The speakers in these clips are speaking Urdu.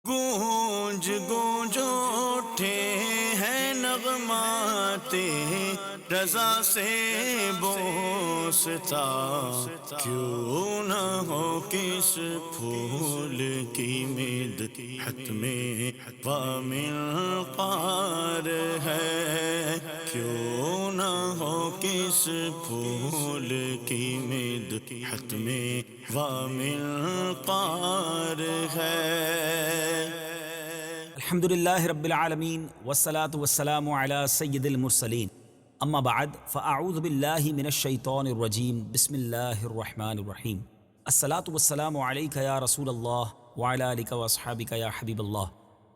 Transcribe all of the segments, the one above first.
گونج گونج اٹھے ہیں نغمات رضا سے بوستا، کیوں نہ ہو کس پھول کی مدحت میں وامل قار ہے، کیوں نہ ہو کس پھول کی مدحت میں وامل قار ہے۔ الحمدللہ رب العالمین والصلاة والسلام علی سید المرسلین، اما بعد فاعوذ باللہ من الشیطان الرجیم، بسم اللہ الرحمن الرحیم۔ الصلاة والسلام علیک یا رسول اللہ وعلی آلک واصحابک یا حبیب اللہ،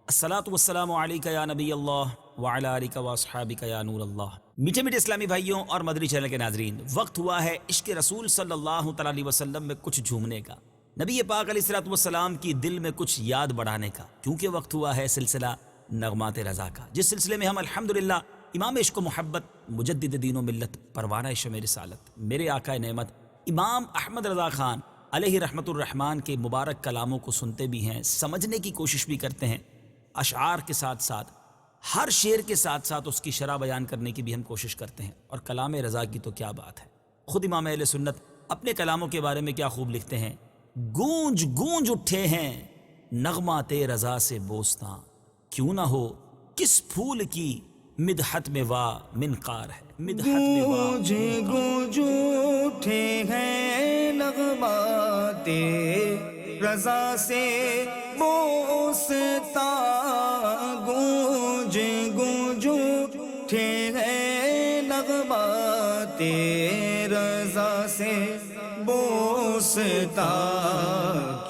الصلاة والسلام علیک یا نبی اللہ وعلی آلک واصحابک یا نور اللہ۔ میٹھے میٹھے اسلامی بھائیوں اور مدنی چینل کے ناظرین، وقت ہوا ہے عشق رسول صلی اللہ علیہ وسلم میں کچھ جھومنے کا، نبی پاک علیہ الصلوۃ کی دل میں کچھ یاد بڑھانے کا، کیونکہ وقت ہوا ہے سلسلہ نغمات رضا کا، جس سلسلے میں ہم الحمدللہ امام عشق و محبت، مجدد دین و ملت، پروانہ شمع رسالت، میرے آقا نعمت امام احمد رضا خان علیہ رحمت الرحمن کے مبارک کلاموں کو سنتے بھی ہیں، سمجھنے کی کوشش بھی کرتے ہیں، اشعار کے ساتھ ساتھ ہر شعر کے ساتھ ساتھ اس کی شرح بیان کرنے کی بھی ہم کوشش کرتے ہیں، اور کلام رضا کی تو کیا بات ہے۔ خود امام اہل سنت اپنے کلاموں کے بارے میں کیا خوب لکھتے ہیں، گونج گونج اٹھے ہیں نغمات رضا سے بوستاں، کیوں نہ ہو کس پھول کی مدحت میں وا منقار ہے، مدحت میں وا گونج گونج اٹھے ہیں نغمات رضا سے بوستا، گونج گونج اٹھے ہیں نغمات رضا سے بوستا،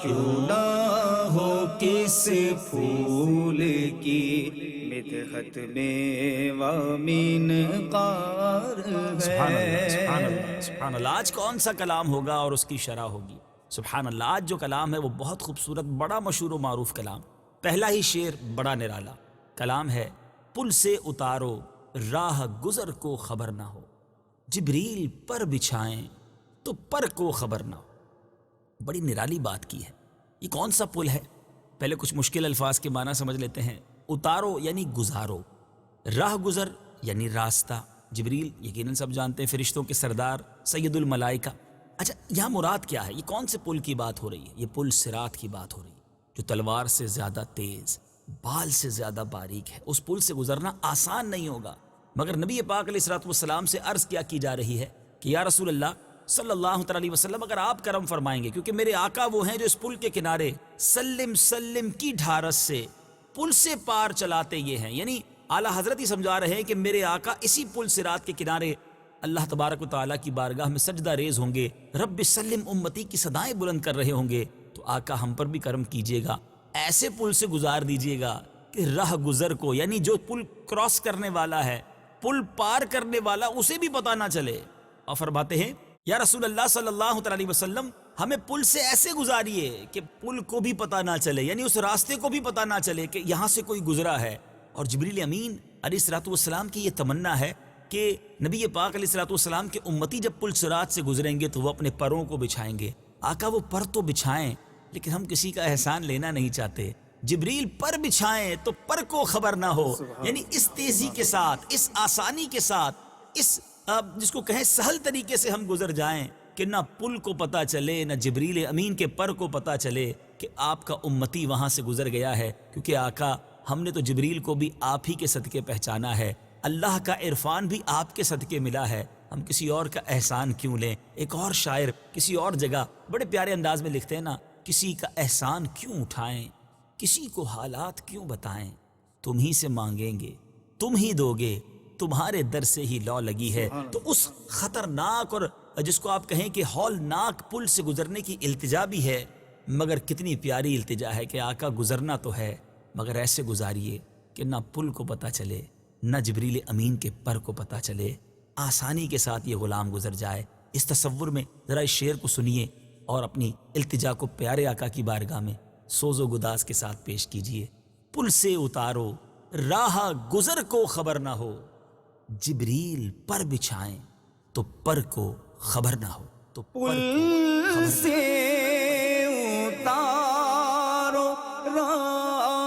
کیوں نہ ہو کس پھول کی مدحت میں وامن قار سبحان اللہ، سبحان ہے۔ اللہ، سبحان اللہ۔ آج کون سا کلام ہوگا اور اس کی شرح ہوگی؟ سبحان اللہ، آج جو کلام ہے وہ بہت خوبصورت، بڑا مشہور و معروف کلام۔ پہلا ہی شعر بڑا نرالا کلام ہے، پل سے اتارو راہ گزر کو خبر نہ ہو، جبریل پر بچھائیں تو پر کو خبر نہ ہو۔ بڑی نرالی بات کی ہے۔ یہ کون سا پل ہے؟ پہلے کچھ مشکل الفاظ کے معنی سمجھ لیتے ہیں۔ اتارو یعنی گزارو، راہ گزر یعنی راستہ، جبریل یقیناً سب جانتے ہیں فرشتوں کے سردار، سید الملائکہ۔ اچھا، یہاں مراد کیا ہے؟ یہ کون سے پل کی بات ہو رہی ہے؟ یہ پل صراط کی بات ہو رہی ہے، جو تلوار سے زیادہ تیز، بال سے زیادہ باریک ہے۔ اس پل سے گزرنا آسان نہیں ہوگا، مگر نبی پاک علیہ السلام سے عرض کیا کی جا رہی ہے کہ یا رسول اللہ صلی اللہ علیہ وسلم، اگر آپ کرم فرمائیں گے، کیونکہ میرے آقا وہ ہیں جو اس پل کے کنارے سلم سلم کی ڈھارس سے پل سے پار چلاتے یہ ہیں، یعنی اعلیٰ حضرت ہی سمجھا رہے ہیں کہ میرے آقا اسی پل صراط کے کنارے اللہ تبارک و تعالیٰ کی بارگاہ میں سجدہ ریز ہوں گے، رب سلم امتی کی صدائیں بلند کر رہے ہوں گے، تو آقا ہم پر بھی کرم کیجیے گا، ایسے پل سے گزار دیجیے گا کہ راہ گزر کو، یعنی جو پل کراس کرنے والا ہے، پل پار کرنے والا، اسے بھی پتہ نہ چلے۔ اور فرماتے ہیں یا رسول اللہ صلی اللہ علیہ وسلم، ہمیں پل سے ایسے گزاریے کہ پل کو بھی پتہ نہ چلے، یعنی اس راستے کو بھی پتہ نہ چلے کہ یہاں سے کوئی گزرا ہے۔ اور جبریل امین علیہ السلام کی یہ تمنا ہے کہ نبی پاک علیہ السلام کے امتی جب پل صراط سے گزریں گے تو وہ اپنے پروں کو بچھائیں گے۔ آقا وہ پر تو بچھائیں، لیکن ہم کسی کا احسان لینا نہیں چاہتے، جبریل پر بچھائیں تو پر کو خبر نہ ہو، یعنی اس تیزی کے ساتھ، اس آسانی کے ساتھ، اس جس کو کہیں سہل طریقے سے ہم گزر جائیں کہ نہ پل کو پتہ چلے، نہ جبریل امین کے پر کو پتہ چلے کہ آپ کا امتی وہاں سے گزر گیا ہے، کیونکہ آقا ہم نے تو جبریل کو بھی آپ ہی کے صدقے پہچانا ہے، اللہ کا عرفان بھی آپ کے صدقے ملا ہے، ہم کسی اور کا احسان کیوں لیں؟ ایک اور شاعر کسی اور جگہ بڑے پیارے انداز میں لکھتے ہیں نا، کسی کا احسان کیوں اٹھائیں، کسی کو حالات کیوں بتائیں، تم ہی سے مانگیں گے تم ہی دو گے، تمہارے در سے ہی لو لگی ہے۔ تو اس خطرناک اور جس کو آپ کہیں کہ ہولناک پل سے گزرنے کی التجا بھی ہے، مگر کتنی پیاری التجا ہے کہ آقا گزرنا تو ہے، مگر ایسے گزاریے کہ نہ پل کو پتہ چلے، نہ جبریل امین کے پر کو پتہ چلے، آسانی کے ساتھ یہ غلام گزر جائے۔ اس تصور میں ذرا اس شعر کو سنیے اور اپنی التجا کو پیارے آقا کی بارگاہ میں سوز و گداز کے ساتھ پیش کیجیے۔ پل سے اتارو راہ گزر کو خبر نہ ہو، جبریل پر بچھائیں تو پر کو خبر نہ ہو، تو پر کو خبر نہ ہو۔ پل سے اتارو راہ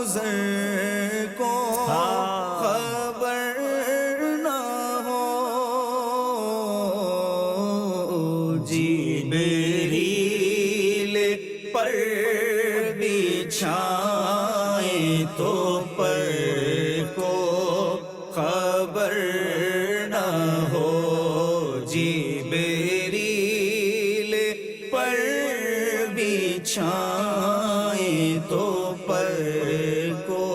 گزر کو خبر نہ ہو، جبریل پر بچھائے تو پر کو خبر نہ ہو، جبریل پر بچھائے تو پر کو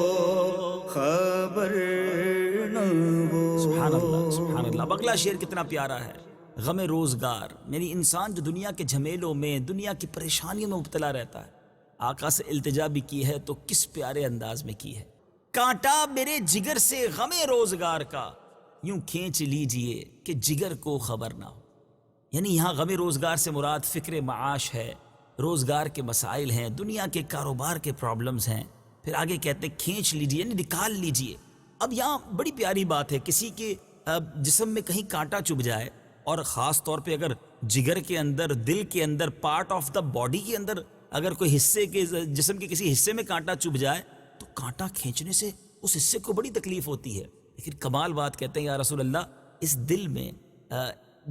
خبر نہ ہو۔ سبحان اللہ سبحان اللہ۔ اب اگلا شعر کتنا پیارا ہے، غم روزگار، یعنی انسان جو دنیا کے جھمیلوں میں، دنیا کی پریشانیوں میں مبتلا رہتا ہے، آقا سے التجا بھی کی ہے تو کس پیارے انداز میں کی ہے۔ کانٹا میرے جگر سے غم روزگار کا، یوں کھینچ لیجئے کہ جگر کو خبر نہ ہو۔ یعنی یہاں غم روزگار سے مراد فکر معاش ہے، روزگار کے مسائل ہیں، دنیا کے کاروبار کے پرابلمز ہیں۔ پھر آگے کہتے ہیں کھینچ لیجئے، یعنی نکال لیجئے۔ اب یہاں بڑی پیاری بات ہے، کسی کے جسم میں کہیں کانٹا چبھ جائے، اور خاص طور پہ اگر جگر کے اندر، دل کے اندر، پارٹ آف دا باڈی کے اندر اگر کوئی حصے کے، جسم کے کسی حصے میں کانٹا چبھ جائے تو کانٹا کھینچنے سے اس حصے کو بڑی تکلیف ہوتی ہے۔ لیکن کمال بات کہتے ہیں یا رسول اللہ، اس دل میں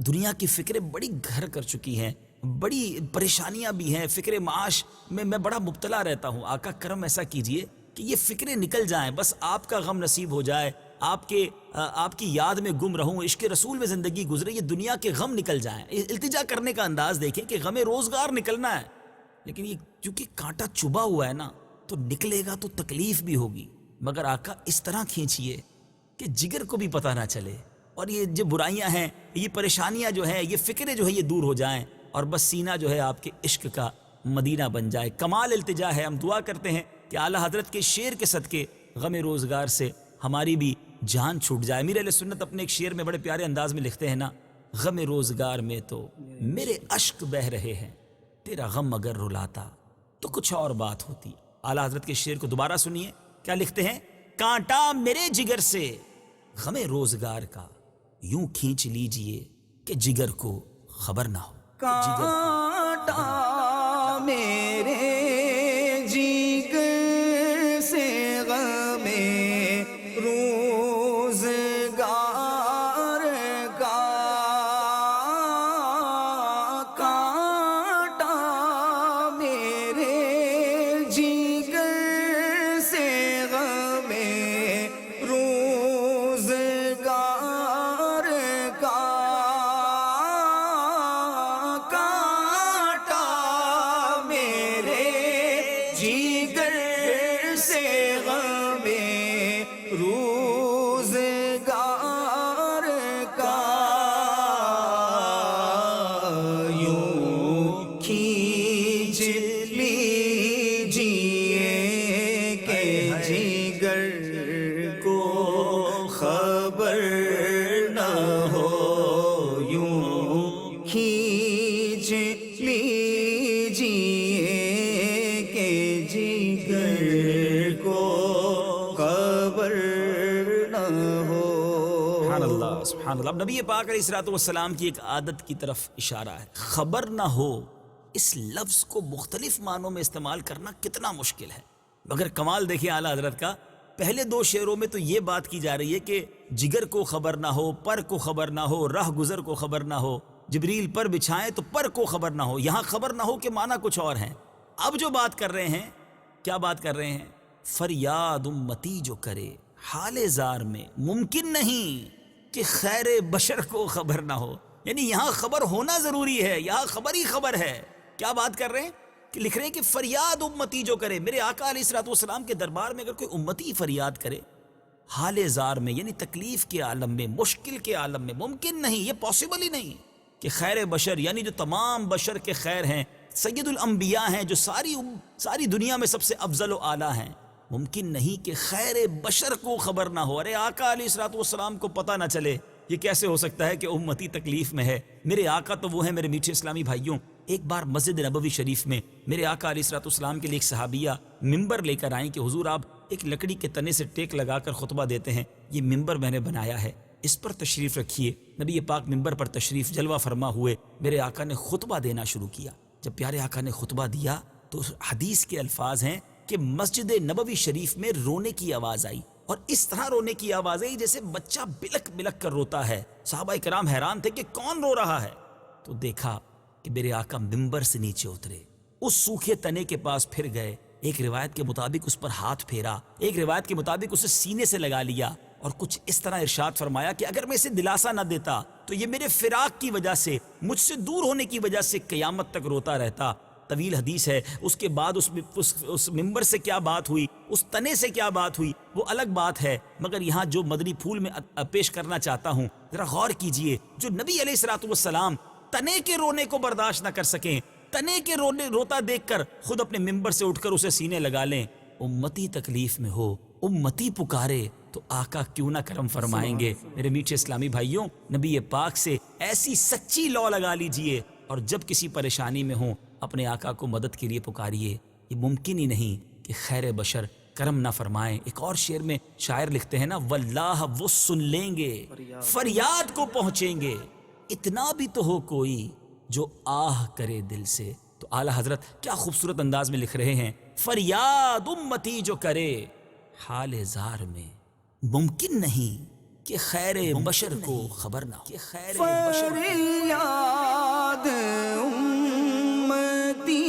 دنیا کی فکریں بڑی گھر کر چکی ہیں، بڑی پریشانیاں بھی ہیں، فکر معاش میں میں بڑا مبتلا رہتا ہوں۔ آقا کرم ایسا کیجئے کہ یہ فکریں نکل جائیں، بس آپ کا غم نصیب ہو جائے، آپ کی یاد میں گم رہوں، عشق رسول میں زندگی گزرے، یہ دنیا کے غم نکل جائیں۔ التجا کرنے کا انداز دیکھیں کہ غم روزگار نکلنا ہے، لیکن یہ کیونکہ کانٹا چبھا ہوا ہے نا تو نکلے گا تو تکلیف بھی ہوگی، مگر آقا اس طرح کھینچیے کہ جگر کو بھی پتہ نہ چلے، اور یہ جو برائیاں ہیں، یہ پریشانیاں جو ہیں، یہ فکریں جو ہے یہ دور ہو جائیں، اور بس سینہ جو ہے آپ کے عشق کا مدینہ بن جائے۔ کمال التجا ہے۔ ہم دعا کرتے ہیں کہ اعلیٰ حضرت کے شعر کے صدقے غم روزگار سے ہماری بھی جان چھوٹ جائے۔ امیر اہل سنت اپنے ایک شعر میں بڑے پیارے انداز میں لکھتے ہیں نا، غم روزگار میں تو میرے اشک بہ رہے ہیں، تیرا غم اگر رلاتا تو کچھ اور بات ہوتی۔ اعلیٰ حضرت کے شعر کو دوبارہ سنیے، کیا لکھتے ہیں؟ کانٹا میرے جگر سے غم روزگار کا، یوں کھینچ لیجئے کہ جگر کو خبر نہ ہو۔ کانٹا میرے جگر سے غم روزگار کا، کانٹا میرے جگر سے غم روزگار کا، کانٹا میرے جگر سے غم روزگار کا، یوں کھینچ لیجئے کہ جگر کو خبر نہ ہو، یوں کھینچ لیجئے کہ جگر کو خبر نہ ہو۔ سبحان اللہ سبحان اللہ۔ اب نبی پاک علیہ الصلوۃ والسلام کی ایک عادت کی طرف اشارہ ہے، خبر نہ ہو۔ اس لفظ کو مختلف معنوں میں استعمال کرنا کتنا مشکل ہے، مگر کمال دیکھیں اعلیٰ حضرت کا، پہلے دو شعروں میں تو یہ بات کی جا رہی ہے کہ جگر کو خبر نہ ہو، پر کو خبر نہ ہو، راہ گزر کو خبر نہ ہو، جبریل پر بچھائیں تو پر کو خبر نہ ہو۔ یہاں خبر نہ ہو کے معنی کچھ اور ہیں۔ اب جو بات کر رہے ہیں، کیا بات کر رہے ہیں؟ فریاد امتی جو کرے حال زار میں، ممکن نہیں کہ خیر بشر کو خبر نہ ہو۔ یعنی یہاں خبر ہونا ضروری ہے، یہاں خبر ہی خبر ہے۔ کیا بات کر رہے ہیں؟ کہ لکھ رہے ہیں کہ فریاد امتی جو کرے، میرے آقا علیہ الصلوۃ والسلام کے دربار میں اگر کوئی امتی فریاد کرے حال زار میں، یعنی تکلیف کے عالم میں، مشکل کے عالم میں، ممکن نہیں، یہ پاسبل ہی نہیں کہ خیر بشر، یعنی جو تمام بشر کے خیر ہیں، سید الانبیاء ہیں، جو ساری دنیا میں سب سے افضل و اعلیٰ ہیں، ممکن نہیں کہ خیر بشر کو خبر نہ ہو۔ ارے آقا علیہ الصلوۃ والسلام کو پتہ نہ چلے، یہ کیسے ہو سکتا ہے کہ امتی تکلیف میں ہے؟ میرے آقا تو وہ ہیں میرے میٹھے اسلامی بھائیوں۔ ایک بار مسجد نبوی شریف میں میرے آقا علیہ الصلوۃ والسلام کے لیے ایک صحابیہ ممبر لے کر آئیں کہ حضور آپ ایک لکڑی کے تنے سے ٹیک لگا کر خطبہ دیتے ہیں، یہ ممبر میں نے بنایا ہے، اس پر تشریف رکھیے۔ نبی پاک ممبر پر تشریف جلوہ فرما ہوئے، میرے آقا نے خطبہ دینا شروع کیا۔ جب پیارے آقا نے خطبہ دیا تو حدیث کے الفاظ ہیں کہ کہ مسجد نبوی شریف میں رونے کی آواز آئی، اور اس طرح رونے کی آواز آئی جیسے بچہ بلک بلک کر روتا ہے۔ صحابہ کرام حیران تھے کہ کون رو رہا ہے، تو دیکھا کہ میرے آقا ممبر سے نیچے اترے، اس سوکھے تنے کے پاس پھر گئے، ایک روایت کے مطابق اس پر ہاتھ پھیرا، ایک روایت کے مطابق اسے سینے سے لگا لیا، اور کچھ اس طرح ارشاد فرمایا کہ اگر میں اسے دلاسا نہ دیتا تو یہ میرے فراق کی وجہ سے، مجھ سے دور ہونے کی وجہ سے قیامت تک روتا رہتا۔ طویل حدیث ہے، اس کے بعد اس ممبر سے کیا بات ہوئی، اس تنے سے کیا بات ہوئی، وہ الگ بات ہے، مگر یہاں جو مدنی پھول میں پیش کرنا چاہتا ہوں، ذرا غور کیجئے، جو نبی علیہ الصلوۃ والسلام تنے کے رونے کو برداشت نہ کر سکیں، تنے کے روتا دیکھ کر خود اپنے ممبر سے اٹھ کر اسے سینے لگا لیں، امتی تکلیف میں ہو، امتی پکارے تو آقا کیوں نہ کرم فرمائیں گے۔ میرے میٹھے اسلامی بھائیوں، نبی پاک سے ایسی سچی لو لگا لیجئے، اور جب کسی پریشانی میں ہوں اپنے آقا کو مدد کے لیے پکاریے۔ یہ ممکن ہی نہیں کہ خیر بشر کرم نہ فرمائیں۔ ایک اور شعر میں شاعر لکھتے ہیں نا، واللہ وہ سن لیں گے، فریاد کو پہنچیں گے، اتنا بھی تو ہو کوئی جو آہ کرے دل سے۔ تو اعلیٰ حضرت کیا خوبصورت انداز میں لکھ رہے ہیں، فریاد امتی جو کرے حال زار میں، ممکن نہیں کہ خیر بشر کو خبر نہ ہو، کہ خیر بشر فریاد امتی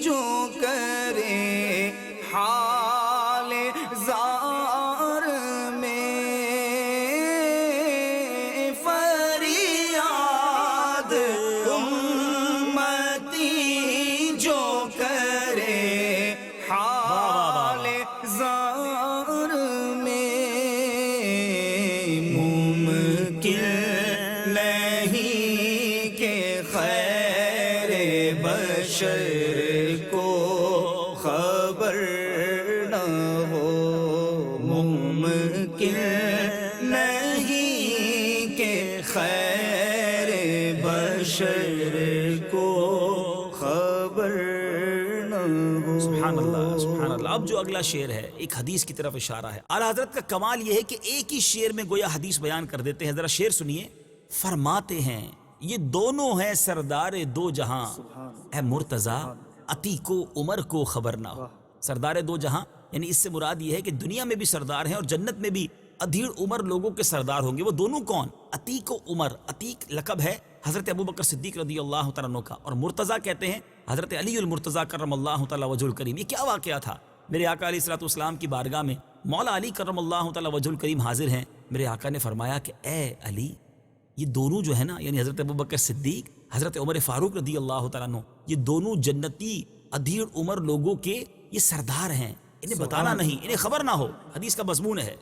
جو کرے حال زار میں، فریاد امتی جو کرے حال زار میں، ممکن نہیں کہ خیر بشر کو خبر نہ ہو، ممکن نہیں کہ خیر بشر کو خبر نہ ہو۔ سبحان اللہ سبحان اللہ۔ اب جو اگلا شعر ہے ایک حدیث کی طرف اشارہ ہے۔ اعلیٰ حضرت کا کمال یہ ہے کہ ایک ہی شعر میں گویا حدیث بیان کر دیتے ہیں۔ ذرا شعر سنیے، فرماتے ہیں یہ دونوں ہیں سردار دو جہاں، اے مرتضیٰ عتیق و عمر کو خبر نہ ہو۔ سردار دو جہاں یعنی اس سے مراد یہ ہے کہ دنیا میں بھی سردار ہیں اور جنت میں بھی ادھیڑ عمر لوگوں کے سردار ہوں گے۔ وہ دونوں کون؟ عتیق و عمر۔ عتیق لقب ہے حضرت ابوبکر صدیق رضی اللہ تعالیٰ عنہ کا، اور مرتضیٰ کہتے ہیں حضرت علی المرتضیٰ کرم اللہ تعالیٰ وجہ الکریم۔ یہ کیا واقعہ تھا؟ میرے آقا علیہ الصلوۃ والسلام کی بارگاہ میں مولا علی کرم اللہ تعالیٰ وجہ الکریم حاضر ہیں۔ میرے آقا نے فرمایا کہ اے علی، یہ دونوں جو ہے نا، یعنی حضرت ابوبکر صدیق، حضرت عمر فاروق رضی اللہ تعالیٰ عنہ، یہ دونوں جنتی ادھیڑ عمر لوگوں کے یہ سردار ہیں، انہیں بتانا نہیں، انہیں خبر نہ ہو۔ حدیث کا مضمون ہے۔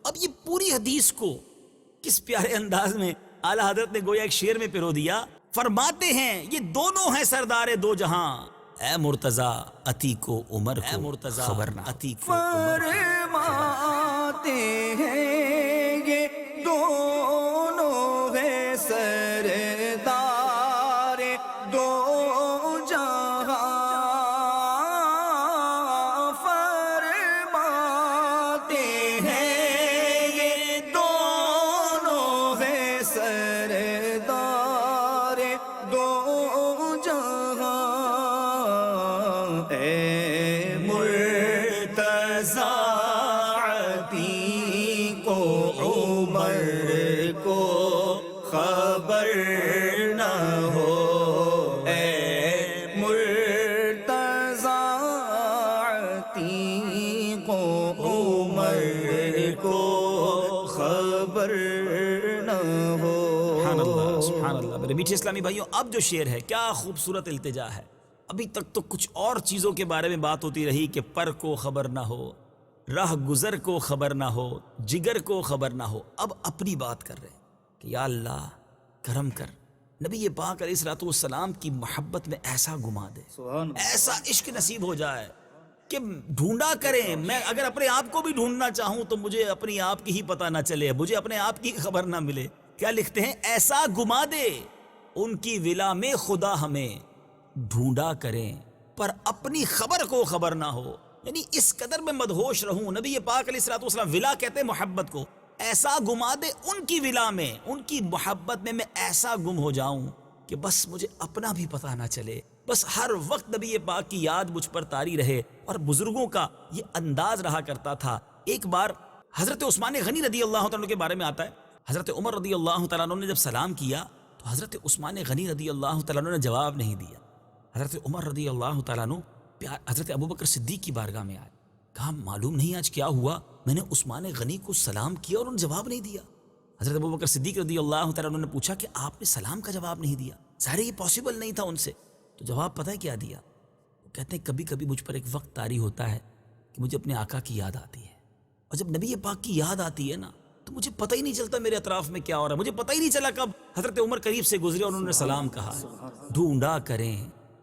اب یہ پوری حدیث کو کس پیارے انداز میں اعلیٰ حضرت نے گویا ایک شعر میں پرو دیا۔ فرماتے ہیں یہ دونوں ہیں سردار دو جہاں، اے مرتضیٰ عتیق و عمر کو خبر نہ ہو۔ فرماتے ہیں یہ دونوں ہیں سردار دو جہاں، فرماتے ہیں یہ دونوں ہیں سردار دو جہاں، اے مرتضیٰ عتیق و عمر کو خبر نہ ہو، اے مرتضیٰ عتیق و عمر کو خبر نہ ہو۔ سبحان اللہ سبحان اللہ۔ میرے میٹھے اسلامی بھائیوں، اب جو شعر ہے کیا خوبصورت التجا ہے۔ ابھی تک تو کچھ اور چیزوں کے بارے میں بات ہوتی رہی کہ پر کو خبر نہ ہو، راہ گزر کو خبر نہ ہو، جگر کو خبر نہ ہو۔ اب اپنی بات کر رہے ہیں کہ یا اللہ کرم کر، نبی پاک علیہ الصلوۃ والسلام کی محبت میں ایسا گما دے، ایسا عشق نصیب ہو جائے کہ ڈھونڈا کریں، میں اگر اپنے آپ کو بھی ڈھونڈنا چاہوں تو مجھے اپنی آپ کی ہی پتہ نہ چلے، مجھے اپنے آپ کی خبر نہ ملے۔ کیا لکھتے ہیں؟ ایسا گما دے ان کی ولا میں خدا ہمیں، ڈھونڈا کریں پر اپنی خبر کو خبر نہ ہو۔ یعنی اس قدر میں مدہوش رہوں، نبی پاک علیہ الصلوۃ والسلام، ولا کہتے ہیں محبت کو، ایسا گما دے ان کی ولا میں، ان کی محبت میں میں ایسا گم ہو جاؤں کہ بس مجھے اپنا بھی پتہ نہ چلے، بس ہر وقت نبی پاک کی یاد مجھ پر طاری رہے۔ اور بزرگوں کا یہ انداز رہا کرتا تھا۔ ایک بار حضرت عثمان غنی رضی اللہ تعالیٰ عنہ کے بارے میں آتا ہے، حضرت عمر رضی اللہ تعالیٰ عنہ نے جب سلام کیا تو حضرت عثمان غنی رضی اللہ تعالیٰ عنہ نے جواب نہیں دیا۔ حضرت عمر رضی اللہ تعالیٰ عنہ حضرت ابوبکر صدیق کی بارگاہ میں آئے، کہا معلوم نہیں آج کیا ہوا، میں نے عثمان غنی کو سلام کیا اور انہوں نے جواب نہیں دیا۔ حضرت ابوبکر صدیق رضی اللہ تعالیٰ عنہ نے پوچھا کہ آپ نے سلام کا جواب نہیں دیا؟ ظاہر یہ پاسبل نہیں تھا ان سے۔ تو جواب پتہ ہے کیا دیا؟ وہ کہتے ہیں کبھی کبھی مجھ پر ایک وقت طاری ہوتا ہے کہ مجھے اپنے آقا کی یاد آتی ہے، اور جب نبی پاک کی یاد آتی ہے نا تو مجھے پتہ ہی نہیں چلتا میرے اطراف میں کیا ہو رہا ہے، مجھے پتہ ہی نہیں چلا کب حضرت عمر قریب سے گزرے اور انہوں نے سلام کہا۔ ڈھونڈا کریں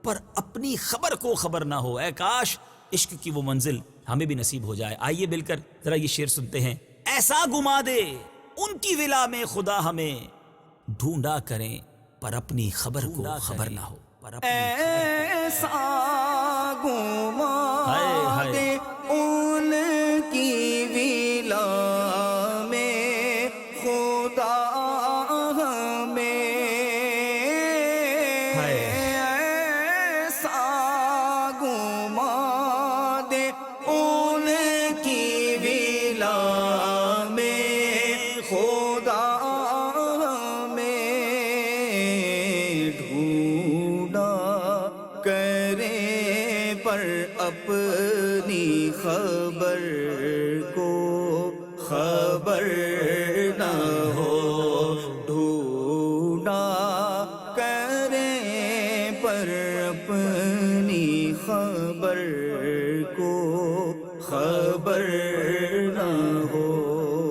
پر اپنی خبر کو خبر نہ ہو، اے کاش عشق کی وہ منزل ہمیں بھی نصیب ہو جائے۔ آئیے مل کر ذرا یہ شعر سنتے ہیں۔ ایسا گما دے ان کی ولا میں خدا ہمیں، ڈھونڈا کریں پر اپنی خبر کو خبر نہ ہو۔ ایسا گما ہائے ہائے دے ان کی ولا میں خدا ہمیں، ایسا گما دے ان کی ولا میں خدا ہمیں، ڈھونڈا کریں پر اپنی خبر کو خبر نہ ہو، ڈھونڈا کریں پر اپنی خبر کو خبر نہ ہو۔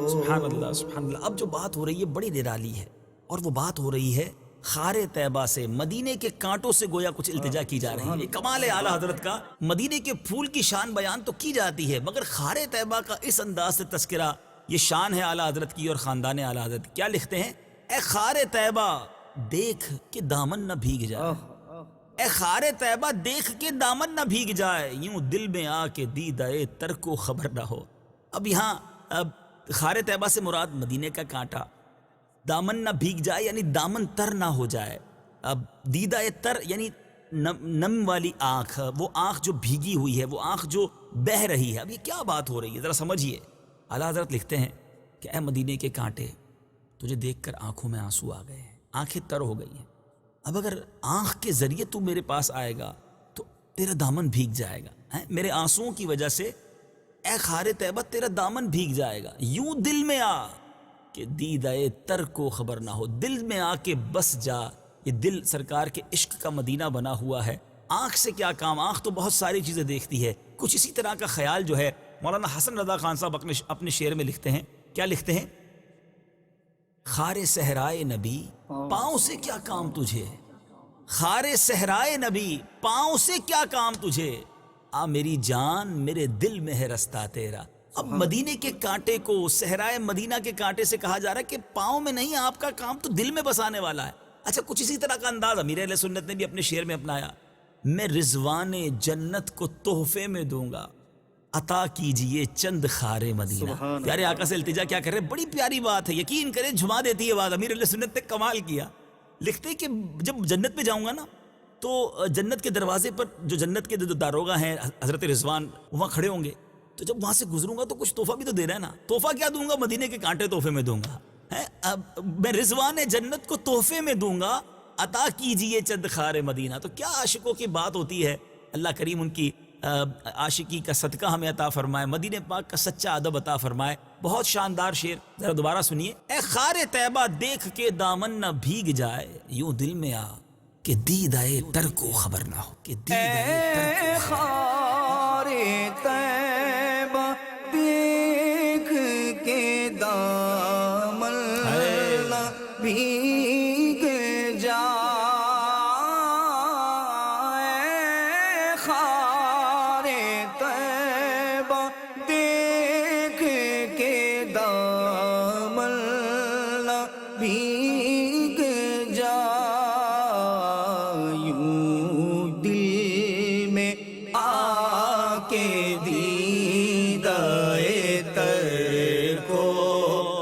سبحان اللہ سبحان اللہ۔ اب جو بات ہو رہی ہے بڑی نرالی ہے، اور وہ بات ہو رہی ہے خار طیبہ سے، مدینے کے کانٹوں سے گویا کچھ التجا کی جا رہی ہے۔ کمال اعلیٰ حضرت کا، مدینے کے پھول کی شان بیان تو کی جاتی ہے، مگر خار طیبہ کا اس انداز سے تذکرہ، یہ شان ہے اعلیٰ حضرت کی اور خاندان اعلیٰ حضرت کی۔ کیا لکھتے ہیں؟ اے خار طیبہ دیکھ کے دامن نہ بھیگ جائے، اے خار طیبہ دیکھ کے دامن نہ بھیگ جائے، یوں دل میں آ کے دیدہ تر کو خبر نہ ہو۔ اب یہاں خار طیبہ سے مراد مدینے کا کانٹا، دامن نہ بھیگ جائے یعنی دامن تر نہ ہو جائے، اب دیدہ تر یعنی نم والی آنکھ، وہ آنکھ جو بھیگی ہوئی ہے، وہ آنکھ جو بہہ رہی ہے۔ اب یہ کیا بات ہو رہی ہے ذرا سمجھیے۔ اعلیٰ حضرت لکھتے ہیں کہ اے مدینے کے کانٹے، تجھے دیکھ کر آنکھوں میں آنسو آ گئے ہیں، آنکھیں تر ہو گئی ہیں۔ اب اگر آنکھ کے ذریعے تو میرے پاس آئے گا تو تیرا دامن بھیگ جائے گا، میرے آنسوؤں کی وجہ سے اے خار طیبہ تیرا دامن بھیگ جائے گا، یوں دل میں آ کہ دیدہ تر کو خبر نہ ہو، دل میں آ کے بس جا۔ یہ دل سرکار کے عشق کا مدینہ بنا ہوا ہے۔ آنکھ سے کیا کام، آنکھ تو بہت ساری چیزیں دیکھتی ہے۔ کچھ اسی طرح کا خیال جو ہے مولانا حسن رضا خان صاحب اپنے شعر میں لکھتے ہیں، کیا لکھتے ہیں؟ خار صحرائے نبی پاؤں سے کیا کام تجھے، خار صحرائے نبی پاؤں سے کیا کام تجھے، آ میری جان میرے دل میں ہے رستہ تیرا۔ اب مدینے کے کانٹے کو صحرائے مدینہ کے کانٹے سے کہا جا رہا ہے کہ پاؤں میں نہیں، آپ کا کام تو دل میں بسانے والا ہے۔ اچھا کچھ اسی طرح کا انداز امیر اہل سنت نے بھی اپنے شعر میں اپنایا، میں رضوان جنت کو تحفے میں دوں گا، عطا کیجئے چند خار مدینہ۔ پیارے آقا سے التجا کیا کر رہے، بڑی پیاری بات ہے، یقین کریں جھما دیتی ہے بات۔ امیر اہل سنت نے کمال کیا، لکھتے کہ جب جنت میں جاؤں گا نا تو جنت کے دروازے پر جو جنت کے جو داروغہ ہیں حضرت رضوان وہاں کھڑے ہوں گے، تو جب وہاں سے گزروں گا تو کچھ تحفہ بھی تو دینا ہے نا۔ تحفہ کیا دوں گا؟ مدینے کے کانٹے تحفے میں دوں گا۔ اب میں رضوان جنت کو تحفے میں دوں گا، عطا کیجئے چند خار مدینہ۔ تو کیا عاشقوں کی بات ہوتی ہے، اللہ کریم ان کی عاشقی کا صدقہ ہمیں عطا فرمائے، مدینہ پاک کا سچا ادب عطا فرمائے۔ بہت شاندار شعر، ذرا دوبارہ سنیے۔ اے خار طیبہ دیکھ کے دامن نہ بھیگ جائے، یوں دل میں آ کہ دیدہ تر کو خبر نہ ہو، کہ دیدہ تر کو خار طیبہ دیکھ کے دامن نہ بھیگ جائے، خار طیبہ دیکھ کے دامن نہ بھیگ جائے،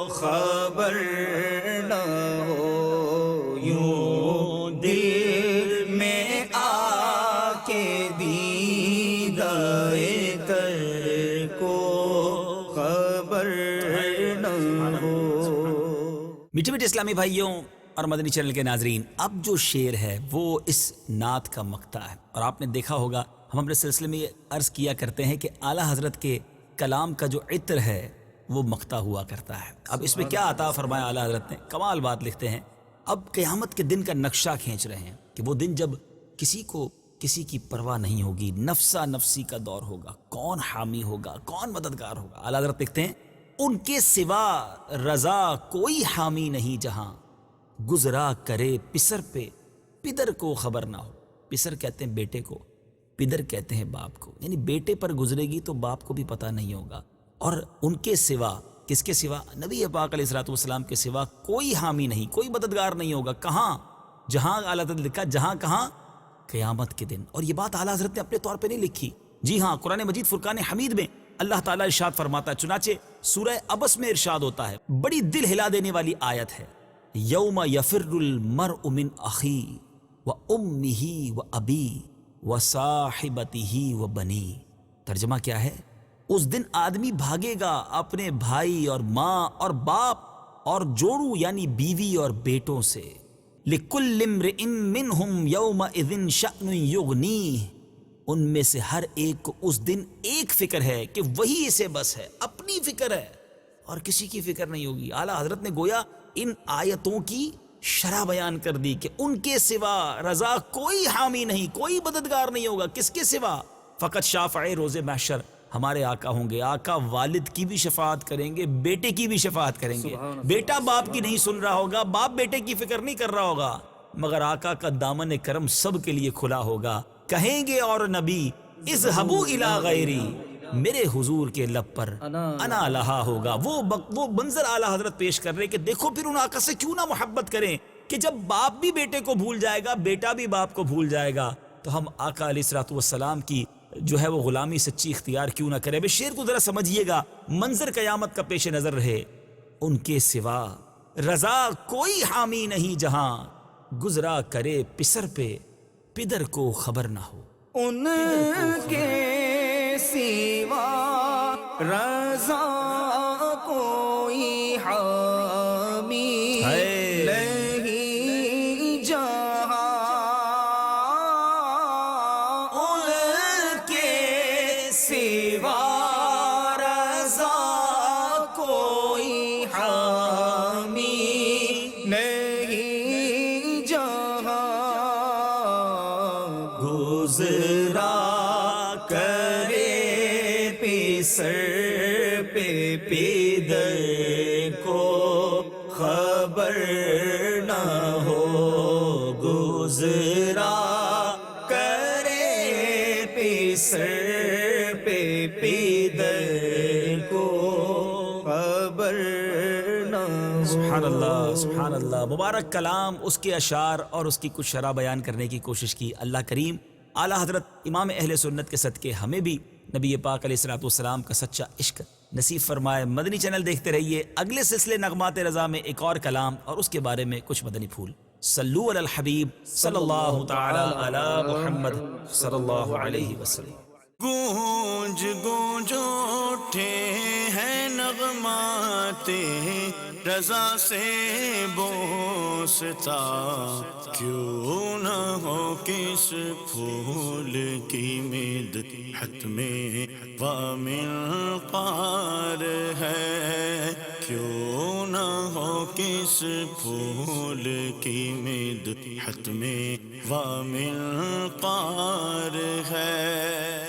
خبر نہ ہو، یوں دل میٹھے میٹھے اسلامی بھائیوں اور مدنی چینل کے ناظرین، اب جو شعر ہے وہ اس نعت کا مقطع ہے، اور آپ نے دیکھا ہوگا ہم اپنے سلسلے میں یہ عرض کیا کرتے ہیں کہ اعلیٰ حضرت کے کلام کا جو عطر ہے وہ مقطع ہوا کرتا ہے۔ اب اس میں کیا عطا فرمایا اعلیٰ حضرت نے، کمال بات لکھتے ہیں۔ اب قیامت کے دن کا نقشہ کھینچ رہے ہیں کہ وہ دن جب کسی کو کسی کی پرواہ نہیں ہوگی، نفسا نفسی کا دور ہوگا، کون حامی ہوگا، کون مددگار ہوگا۔ اعلیٰ حضرت لکھتے ہیں ان کے سوا رضا کوئی حامی نہیں جہاں، گزرا کرے پسر پہ پدر کو خبر نہ ہو۔ پسر کہتے ہیں بیٹے کو، پدر کہتے ہیں باپ کو، یعنی بیٹے پر گزرے گی تو باپ کو بھی پتہ نہیں ہوگا۔ اور ان کے سوا، کس کے سوا؟ نبی پاک علیہ الصلوۃ والسلام کے سوا کوئی حامی نہیں، کوئی مددگار نہیں ہوگا۔ کہاں؟ جہاں، اعلیٰ حضرت نے لکھا جہاں کہاں؟ قیامت کے دن۔ اور یہ بات اعلیٰ حضرت نے اپنے طور پہ نہیں لکھی، جی ہاں، قرآن مجید فرقان حمید میں اللہ تعالیٰ ارشاد فرماتا ہے، چنانچہ سورہ عبس میں ارشاد ہوتا ہے، بڑی دل ہلا دینے والی آیت ہے، یوم یفر المرء من اخی و امہ و ابی و صاحبتہ و بنی۔ ترجمہ کیا ہے؟ اس دن آدمی بھاگے گا اپنے بھائی اور ماں اور باپ اور جوڑوں یعنی بیوی اور بیٹوں سے۔ لِكُلِّ امْرِئٍ مِّنْهُمْ يَوْمَئِذٍ شَأْنٌ يُغْنِيهِ، ان میں سے ہر ایک کو اس دن ایک فکر ہے کہ وہی اسے بس ہے، اپنی فکر ہے اور کسی کی فکر نہیں ہوگی۔ اعلیٰ حضرت نے گویا ان آیتوں کی شرح بیان کر دی کہ ان کے سوا رضا کوئی حامی نہیں، کوئی مددگار نہیں ہوگا۔ کس کے سوا؟ فقط شافع روز محشر ہمارے آقا ہوں گے۔ آقا والد کی بھی شفاعت کریں گے، بیٹے کی بھی شفاعت کریں گے۔ بیٹا باپ کی نہیں سن رہا ہوگا، باپ بیٹے کی فکر نہیں کر رہا ہوگا، مگر آقا کا دامن کرم سب کے لیے کھلا ہوگا۔ کہیں گے اور نبی اذهبوا الی غیری، میرے حضور کے لب پر انا لہا ہوگا۔ وہ منظر اعلیٰ حضرت پیش کر رہے کہ دیکھو پھر ان آقا سے کیوں نہ محبت کریں کہ جب باپ بھی بیٹے کو بھول جائے گا، بیٹا بھی باپ کو بھول جائے گا، تو ہم آقا علیہ الصلوۃ والسلام کی جو ہے وہ غلامی سچی اختیار کیوں نہ کرے۔ بے شعر کو ذرا سمجھیے گا، منظر قیامت کا پیش نظر رہے، ان کے سوا رضا کوئی حامی نہیں جہاں، گزرا کرے پسر پہ پدر کو خبر نہ ہو۔ ان کے سوا رضا کوئی حامی نہیں جہاں، ان کے سوا رضا کوئی حامی نہیں جہاں، گزرا کرے پسر پہ پدر کو خبر نہ ہو، گزرا کرے پسر پہ پدر کو خبر نہ ہو۔ سبحان اللہ، سبحان اللہ، مبارک کلام، اس کے اشعار اور اس کی کچھ شرح بیان کرنے کی کوشش کی۔ اللہ کریم اعلیٰ حضرت امام اہل سنت کے صدقے ہمیں بھی نبی پاک علیہ الصلوۃ والسلام کا سچا عشق نصیب فرمائے۔ مدنی چینل دیکھتے رہیے، اگلے سلسلے نغمات رضا میں ایک اور کلام اور اس کے بارے میں کچھ مدنی پھول۔ صلو علی الحبیب صلی اللہ تعالی علی محمد صلی اللہ علیہ وسلم۔ گونج گونج اٹھے ہیں نغمات رضا سے بوستا، کیوں نہ ہو کس پھول کی مدحت میں وامل قار ہے، کیوں نہ ہو کس پھول کی مدحت میں وامل قار ہے۔